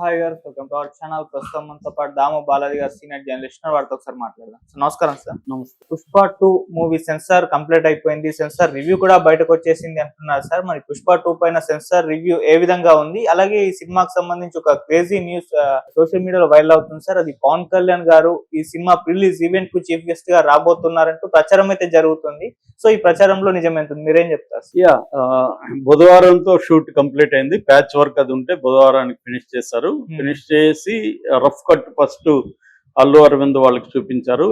Hi గారు, welcome to our channel. ప్రస్తుతం మనతో పాటు దాము బాలాజీ గారు, సీనియర్ జర్నలిస్ట్, వారితో ఒకసారి మాట్లాడదాం. సో నమస్కారం సార్. నమస్తే. పుష్ప 2 మూవీ సెన్సార్ కంప్లీట్ అయిపోయింది, సెన్సార్ రివ్యూ కూడా బయటకు వచ్చేసింది అంటున్నారు సార్. మరి పుష్ప 2 పైన సెన్సార్ రివ్యూ ఏ విధంగా ఉంది? అలాగే ఈ సినిమాకి సంబంధించి ఒక క్రేజీ న్యూస్ సోషల్ మీడియాలో వైరల్ అవుతుంది సార్. అది పవన్ కళ్యాణ్ గారు ఈ సినిమా రిలీజ్ ఈవెంట్ కు చీఫ్ గెస్ట్ గా రాబోతున్నారంటూ ప్రచారం అయితే జరుగుతుంది. సో ఈ ప్రచారంలో నిజమేంటుంది, మీరేం చెప్తారు? బుధవారంతో షూట్ కంప్లీట్ అయింది. ప్యాచ్ వర్క్ అది ఉంటే బుధవారానికి ఫినిష్ చేశారు. ఫినిష్ చేసి rough cut first Allu Aravind వాళ్ళకి చూపించారు.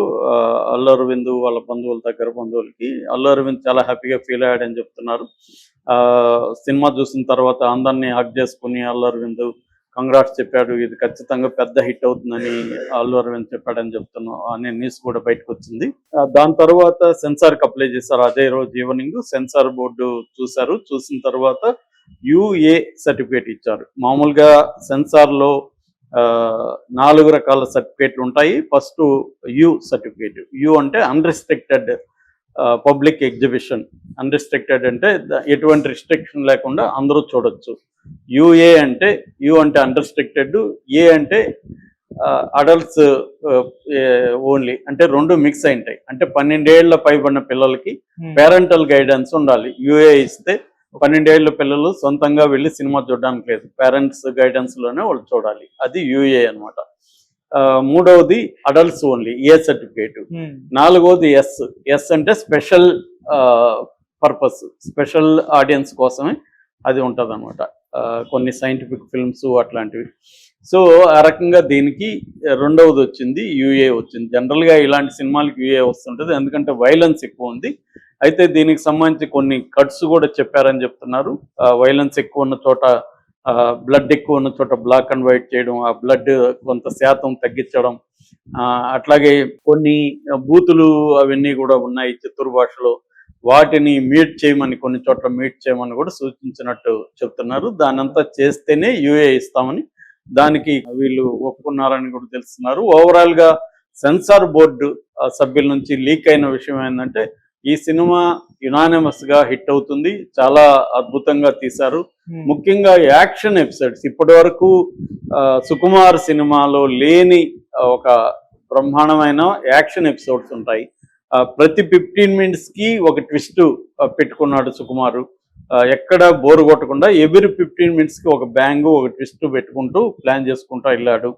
అల్లు అరవింద్ వాళ్ళ బంధువులకి అల్లు అరవింద్ చాలా హ్యాపీగా ఫీల్ అయ్యాడని చెప్తున్నారు. సినిమా చూసిన తర్వాత అందరినీ హక్ చేసుకుని అల్లు అరవింద్ కంగ్రాట్స్ చెప్పాడు. ఇది ఖచ్చితంగా పెద్ద హిట్ అవుతుందని అల్లు అరవింద్ చెప్పాడని అనే న్యూస్ కూడా బయటకు వచ్చింది. దాని తర్వాత సెన్సార్ కి అప్లై చేశారు. అదే రోజు ఈవినింగ్ సెన్సార్ బోర్డు చూశారు. చూసిన తర్వాత యుఏ సర్టిఫికేట్ ఇచ్చారు. మామూలుగా సెన్సార్ లో 4 రకాల సర్టిఫికేట్లు ఉంటాయి. First you certificate. యు అంటే అన్రిస్ట్రిక్టెడ్ పబ్లిక్ ఎగ్జిబిషన్. అన్రిస్ట్రిక్టెడ్ అంటే ఎటువంటి రిస్ట్రిక్షన్ లేకుండా అందరూ చూడొచ్చు. యుఏ అంటే యు అంటే అన్రిస్ట్రిక్టెడ్, ఏ అంటే అడల్ట్స్ ఓన్లీ, అంటే రెండు మిక్స్ అయింటాయి. అంటే 12 ఏళ్ల పైబడిన పిల్లలకి పేరెంటల్ గైడెన్స్ ఉండాలి. యుఏ ఇస్తే 12 ఏళ్ల పిల్లలు సొంతంగా వెళ్ళి సినిమా చూడడానికి లేదు, పేరెంట్స్ గైడెన్స్ లోనే వాళ్ళు చూడాలి. అది యుఏ అనమాట. మూడవది అడల్ట్స్ ఓన్లీ, ఏ సర్టిఫికేట్. నాలుగవది ఎస్ అంటే స్పెషల్ పర్పస్, స్పెషల్ ఆడియన్స్ కోసమే అది ఉంటుంది అనమాట. కొన్ని సైంటిఫిక్ ఫిల్మ్స్ అట్లాంటివి. సో ఆ రకంగా దీనికి రెండవది వచ్చింది, యుఏ వచ్చింది. జనరల్గా ఇలాంటి సినిమాలకి యుఏ వస్తుంటుంది, ఎందుకంటే వైలెన్స్ ఎక్కువ ఉంది. అయితే దీనికి సంబంధించి కొన్ని కట్స్ కూడా చెప్పారని చెప్తున్నారు. వైలెన్స్ ఎక్కువ ఉన్న చోట, బ్లడ్ ఎక్కువ ఉన్న చోట బ్లాక్ అండ్ వైట్ చేయడం, ఆ బ్లడ్ కొంత శాతం తగ్గించడం, అట్లాగే కొన్ని బూతులు అవన్నీ కూడా ఉన్నాయి చిత్తూరు భాషలో, వాటిని మీట్ చేయమని, కొన్ని చోట్ల మీట్ చేయమని కూడా సూచించినట్టు చెప్తున్నారు. దానంతా చేస్తేనే యుఏ ఇస్తామని, దానికి వీళ్ళు ఒప్పుకున్నారని కూడా తెలుస్తున్నారు. ఓవరాల్ గా సెన్సార్ బోర్డు సభ్యుల నుంచి లీక్ అయిన విషయం ఏంటంటే, ఈ సినిమా యునానిమస్ గా హిట్ అవుతుంది, చాలా అద్భుతంగా తీశారు. ముఖ్యంగా యాక్షన్ ఎపిసోడ్స్ ఇప్పటి వరకు సుకుమార్ సినిమాలో లేని ఒక బ్రహ్మాండమైన యాక్షన్ ఎపిసోడ్స్ ఉంటాయి. ప్రతి 15 minutes కి ఒక ట్విస్ట్ పెట్టుకున్నాడు సుకుమారు. ఎక్కడ బోరు కొట్టకుండా ఎవ్రీ 15 minutes కి ఒక బ్యాంగ్, ఒక ట్విస్ట్ పెట్టుకుంటూ ప్లాన్ చేసుకుంటూ వెళ్ళాడు.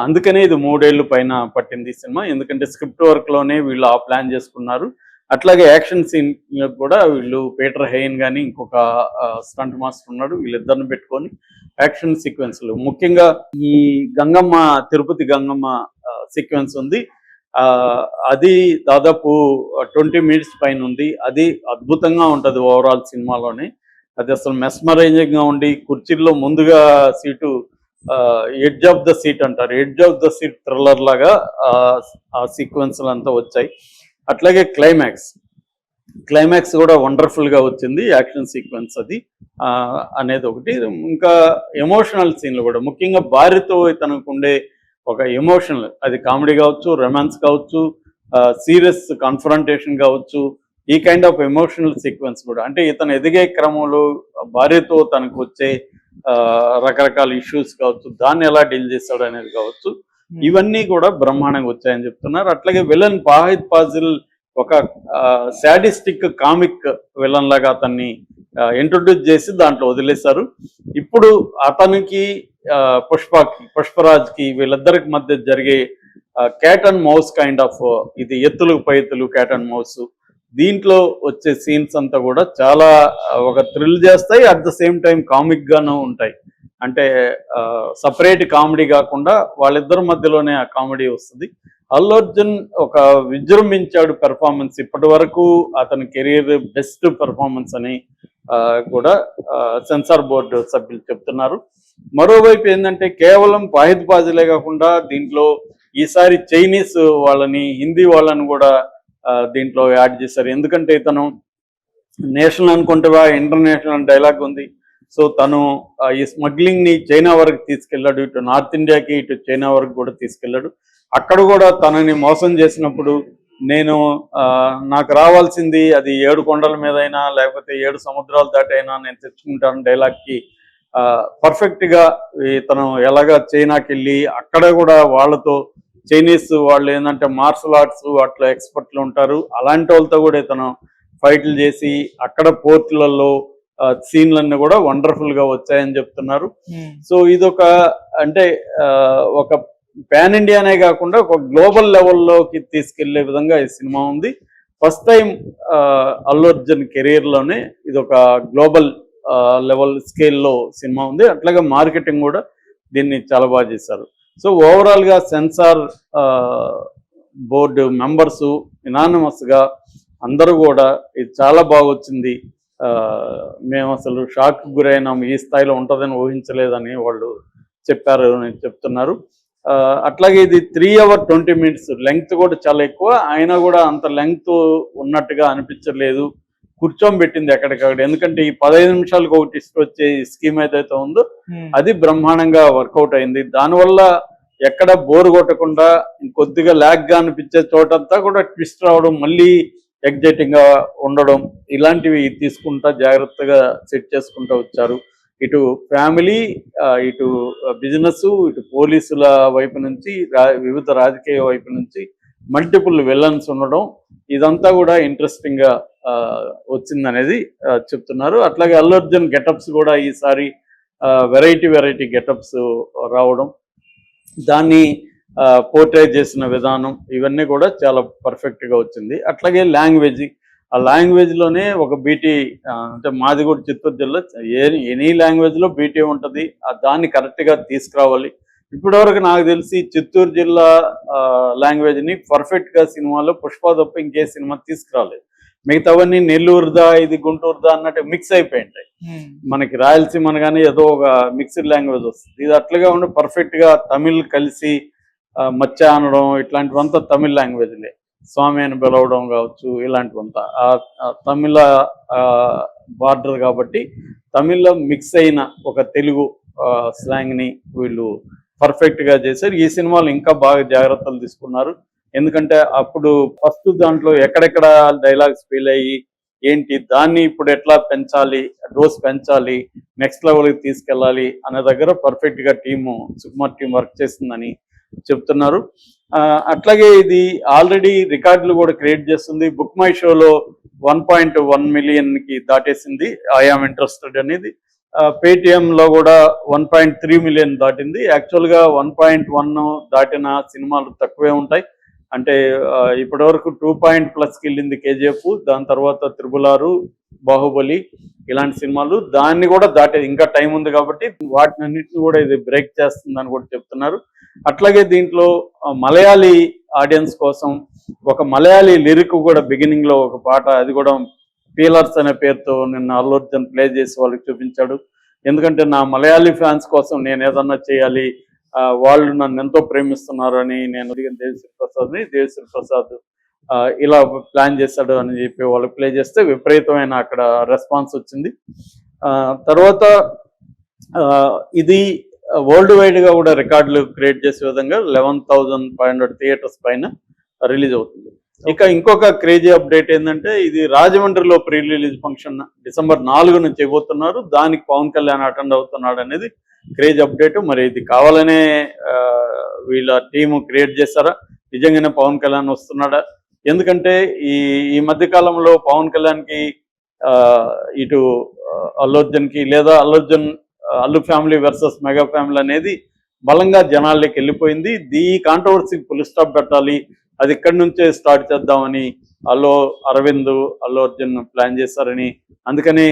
అందుకనే ఇది 3 ఏళ్ళు పైన పట్టింది ఈ సినిమా, ఎందుకంటే స్క్రిప్ట్ వర్క్ లోనే వీళ్ళు ఆ ప్లాన్ చేసుకున్నారు. అట్లాగే యాక్షన్ సీన్ కూడా వీళ్ళు పీటర్ హెయిన్ కానీ ఇంకొక స్టంట్ మాస్టర్ ఉన్నాడు, వీళ్ళిద్దరిని పెట్టుకొని యాక్షన్ సీక్వెన్స్లు, ముఖ్యంగా ఈ గంగమ్మ, తిరుపతి గంగమ్మ సీక్వెన్స్ ఉంది. అది దాదాపు 20 minutes పైన ఉంది. అది అద్భుతంగా ఉంటుంది ఓవరాల్ సినిమాలోనే. అది అసలు మెస్మరైజింగ్ గా ఉండి, కుర్చీల్లో ముందుగా seat edge of the seat అంటారు, edge of the seat thriller లాగా ఆ సీక్వెన్స్లు అంతా వచ్చాయి. అట్లాగే క్లైమాక్స్ కూడా వండర్ఫుల్ గా వచ్చింది, యాక్షన్ సీక్వెన్స్ అది అనేది ఒకటి. ఇంకా ఎమోషనల్ సీన్లు కూడా, ముఖ్యంగా భార్యతో తనకు ఉండే ఒక ఎమోషనల్, అది కామెడీ కావచ్చు, రొమాన్స్ కావచ్చు, సీరియస్ కన్ఫ్రంటేషన్ కావచ్చు, ఈ కైండ్ ఆఫ్ ఎమోషనల్ సీక్వెన్స్ కూడా, అంటే ఇతను ఎదిగే క్రమంలో భార్యతో తనకు వచ్చే రకరకాల ఇష్యూస్ కావచ్చు, దాన్ని ఎలా డీల్ చేస్తాడు అనేది కావచ్చు, ఇవన్నీ కూడా బ్రహ్మాండంగా వచ్చాయని చెప్తున్నారు. అట్లాగే విలన్ ఫాహిద్ ఫాజిల్ ఒక శాడిస్టిక్ కామిక్ విలన్ లాగా అతన్ని ఇంట్రొడ్యూస్ చేసి దాంట్లో వదిలేశారు. ఇప్పుడు అతనికి పుష్పరాజ్ కి వీళ్ళిద్దరికి మధ్య జరిగే cat and mouse kind of, ఇది ఎత్తులకు పై ఎత్తులు క్యాట్ అండ్ మౌస్, దీంట్లో వచ్చే సీన్స్ అంతా కూడా చాలా ఒక థ్రిల్ చేస్తాయి, at the same time comic గాను ఉంటాయి. అంటే సపరేట్ కామెడీ కాకుండా వాళ్ళిద్దరి మధ్యలోనే ఆ కామెడీ వస్తుంది. అల్లు అర్జున్ ఒక విజృంభించాడు పెర్ఫార్మెన్స్, ఇప్పటి వరకు అతని కెరీర్ బెస్ట్ పెర్ఫార్మెన్స్ అని కూడా సెన్సార్ బోర్డు సభ్యులు చెప్తున్నారు. మరోవైపు ఏంటంటే, కేవలం ఫాహిద్ ఫాజిలే కాకుండా దీంట్లో ఈసారి చైనీస్ వాళ్ళని, హిందీ వాళ్ళని కూడా దీంట్లో యాడ్ చేశారు. ఎందుకంటే ఇతను నేషనల్ అనుకుంటేవా ఇంటర్నేషనల్ డైలాగ్ ఉంది. సో తను ఈ స్మగ్లింగ్ ని చైనా వరకు తీసుకెళ్లాడు, ఇటు నార్త్ ఇండియాకి ఇటు చైనా వరకు కూడా తీసుకెళ్లాడు. అక్కడ కూడా తనని మోసం చేసినప్పుడు, నాకు రావాల్సింది అది 7 కొండల మీద అయినా లేకపోతే 7 సముద్రాలు దాటైనా నేను తెచ్చుకుంటాను డైలాగ్కి పర్ఫెక్ట్ గా ఇతను ఎలాగా చైనాకి వెళ్ళి అక్కడ కూడా వాళ్ళతో చైనీస్ వాళ్ళు ఏంటంటే మార్షల్ ఆర్ట్స్ అట్లా ఎక్స్పర్ట్లు ఉంటారు, అలాంటి వాళ్ళతో కూడా ఇతను ఫైట్లు చేసి అక్కడ పోర్టులలో సీన్లన్నీ కూడా వండర్ఫుల్ గా వచ్చాయని చెప్తున్నారు. సో ఇదొక అంటే ఒక పాన్ ఇండియానే కాకుండా ఒక గ్లోబల్ లెవెల్లోకి తీసుకెళ్లే విధంగా ఈ సినిమా ఉంది. First time Allu Arjun career లోనే ఇది ఒక గ్లోబల్ లెవెల్ స్కేల్లో సినిమా ఉంది. అట్లాగే మార్కెటింగ్ కూడా దీన్ని చాలా బాగా చేశారు. సో ఓవరాల్ గా సెన్సార్ బోర్డు మెంబర్స్ ఇనానిమస్ గా అందరూ కూడా ఇది చాలా బాగా వచ్చింది, మేము అసలు షాక్ గురైనాం, ఈ స్థాయిలో ఉంటుందని ఊహించలేదని వాళ్ళు చెప్పారు అని చెప్తున్నారు. అట్లాగే ఇది 3 hours 20 minutes లెంగ్త్ కూడా చాలా ఎక్కువ, అయినా కూడా అంత లెంగ్త్ ఉన్నట్టుగా అనిపించలేదు. కూర్చోబెట్టింది ఎక్కడికక్కడ, ఎందుకంటే ఈ 15 నిమిషాలకు ఒక ట్విస్ట్ వచ్చే స్కీమ్ ఏదైతే ఉందో అది బ్రహ్మాండంగా వర్కౌట్ అయింది. దానివల్ల ఎక్కడ బోర్ కొట్టకుండా కొద్దిగా ల్యాగ్ గా అనిపించే చోటంతా కూడా ట్విస్ట్ రావడం, మళ్ళీ ఎగ్జైటింగ్ గా ఉండడం, ఇలాంటివి తీసుకుంటా జాగ్రత్తగా సెట్ చేసుకుంటూ వచ్చారు. ఇటు ఫ్యామిలీ, ఇటు బిజినెస్, ఇటు పోలీసుల వైపు నుంచి, వివిధ రాజకీయ వైపు నుంచి మల్టిపుల్ విలన్స్ ఉండడం, ఇదంతా కూడా ఇంట్రెస్టింగ్ గా వచ్చిందనేది చెప్తున్నారు. అట్లాగే అల్లు అర్జున్ గెటప్స్ కూడా ఈసారి వెరైటీ గెటప్స్ రావడం, దాన్ని పోర్ట్రే చేసిన విధానం, ఇవన్నీ కూడా చాలా పర్ఫెక్ట్ గా వచ్చింది. అట్లాగే లాంగ్వేజ్, ఆ లాంగ్వేజ్ లోనే ఒక బీటీ, అంటే మాది కూడా చిత్తూరు జిల్లా, ఎనీ లాంగ్వేజ్ లో బీటీ ఉంటుంది, దాన్ని కరెక్ట్ గా తీసుకురావాలి. ఇప్పటివరకు నాకు తెలిసి చిత్తూరు జిల్లా లాంగ్వేజ్ ని పర్ఫెక్ట్ గా సినిమాలో పుష్ప తప్ప ఇంకే సినిమా తీసుకురాలేదు. మిగతావన్నీ నెల్లూరుదా ఇది గుంటూరుదా అన్నట్టు మిక్స్ అయిపోయింటాయి. మనకి రాయలసీమ కానీ ఏదో ఒక మిక్స్డ్ లాంగ్వేజ్ వస్తుంది, ఇది అట్లుగా ఉండి పర్ఫెక్ట్ గా తమిళ్ కలిసి మచ్చ అనడం, ఇట్లాంటివంతా తమిళ్ లాంగ్వేజ్లే. స్వామి అని పిలవడం కావచ్చు, ఇలాంటివంతా తమిళ బార్డర్ కాబట్టి తమిళ్లో మిక్స్ అయిన ఒక తెలుగు స్లాంగ్ ని వీళ్ళు పర్ఫెక్ట్ గా చేశారు. ఈ సినిమాలో ఇంకా బాగా జాగ్రత్తలు తీసుకున్నారు, ఎందుకంటే అప్పుడు ఫస్ట్ దాంట్లో ఎక్కడెక్కడ డైలాగ్స్ ఫెయిల్ అయ్యి ఏంటి, దాన్ని ఇప్పుడు ఎట్లా పెంచాలి, డోస్ పెంచాలి, నెక్స్ట్ లెవెల్కి తీసుకెళ్ళాలి అనే దగ్గర పర్ఫెక్ట్ గా సుకుమార్ టీం వర్క్ చేస్తుందని చెప్తున్నారు. అట్లాగే ఇది ఆల్రెడీ రికార్డులు కూడా క్రియేట్ చేస్తుంది. బుక్ మై షోలో 1.1 million కి దాటేసింది ఐఆమ్ ఇంట్రెస్టెడ్ అనేది. పేటిఎం లో కూడా 1.3 million దాటింది. యాక్చువల్ గా 1.1 దాటిన సినిమాలు తక్కువే ఉంటాయి. అంటే ఇప్పటి వరకు 2+ వెళ్ళింది కేజీఎఫ్, దాని తర్వాత 666, బాహుబలి, ఇలాంటి సినిమాలు. దాన్ని కూడా దాటేది, ఇంకా టైం ఉంది కాబట్టి వాటిని అన్నింటినీ కూడా ఇది బ్రేక్ చేస్తుందని కూడా చెప్తున్నారు. అట్లాగే దీంట్లో మలయాళీ ఆడియన్స్ కోసం ఒక మలయాళీ లిరిక్ కూడా బిగినింగ్ లో ఒక పాట, అది కూడా పీలర్స్ అనే పేరుతో నిన్న అల్లు అర్జున్ ప్లే చేసి వాళ్ళకి చూపించాడు. ఎందుకంటే నా మలయాళీ ఫ్యాన్స్ కోసం నేను ఏదన్నా చేయాలి, వాళ్ళు నన్ను ఎంతో ప్రేమిస్తున్నారు అని నేను అడిగిన దేవిశ్రీ ప్రసాద్ ఇలా ప్లాన్ చేశాడు అని చెప్పి వాళ్ళు ప్లే చేస్తే విపరీతమైన అక్కడ రెస్పాన్స్ వచ్చింది. తర్వాత ఇది వరల్డ్ వైడ్ గా కూడా రికార్డులు క్రియేట్ చేసే విధంగా 11,500 థియేటర్స్ పైన రిలీజ్ అవుతుంది. ఇక ఇంకొక క్రేజీ అప్డేట్ ఏంటంటే, ఇది రాజమండ్రిలో ప్రీ రిలీజ్ ఫంక్షన్ December 4 చేయబోతున్నారు. దానికి పవన్ కళ్యాణ్ అటెండ్ అవుతున్నాడు అనేది క్రేజీ అప్డేట్. మరి ఇది కావాలనే వీళ్ళ టీము క్రియేట్ చేశారా, నిజంగానే పవన్ కళ్యాణ్ వస్తున్నాడా? ఎందుకంటే ఈ మధ్య కాలంలో పవన్ కళ్యాణ్ కి ఇటు అల్లు అర్జున్ కి, లేదా Allu family versus mega family అనేది బలంగా జనాల్లోకి వెళ్ళిపోయింది. ఈ కాంట్రవర్సీకి ఫుల్ స్టాప్ పెట్టాలి, అది ఇక్కడి నుంచే స్టార్ట్ చేద్దామని అరవింద్ అల్లు అర్జున్ ప్లాన్ చేశారని, అందుకని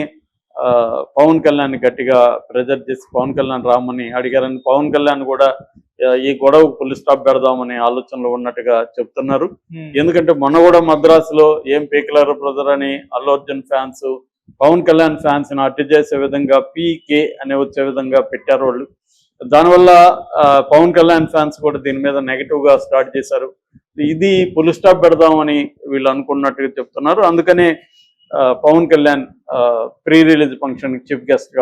పవన్ కళ్యాణ్ గట్టిగా ప్రెజర్ చేసి పవన్ కళ్యాణ్ రామని అడిగారని, పవన్ కళ్యాణ్ కూడా ఈ గొడవకు ఫుల్ స్టాప్ పెడదామని ఆలోచనలో ఉన్నట్టుగా చెప్తున్నారు. ఎందుకంటే మొన్న కూడా మద్రాసులో ఏం పీకలర్ బ్రదర్ అని అల్లు అర్జున్ ఫ్యాన్స్ పవన్ కళ్యాణ్ ఫ్యాన్స్ ని అడ్డు చేసే విధంగా పీకే అనే వచ్చే విధంగా పెట్టారు వాళ్ళు. దానివల్ల పవన్ కళ్యాణ్ ఫ్యాన్స్ కూడా దీని మీద నెగిటివ్ గా స్టార్ట్ చేశారు. ఇది ఫుల్ స్టాప్ పెడదామని వీళ్ళు అనుకున్నట్టుగా చెప్తున్నారు. అందుకనే Pawan Kalyan pre release function chief guest గా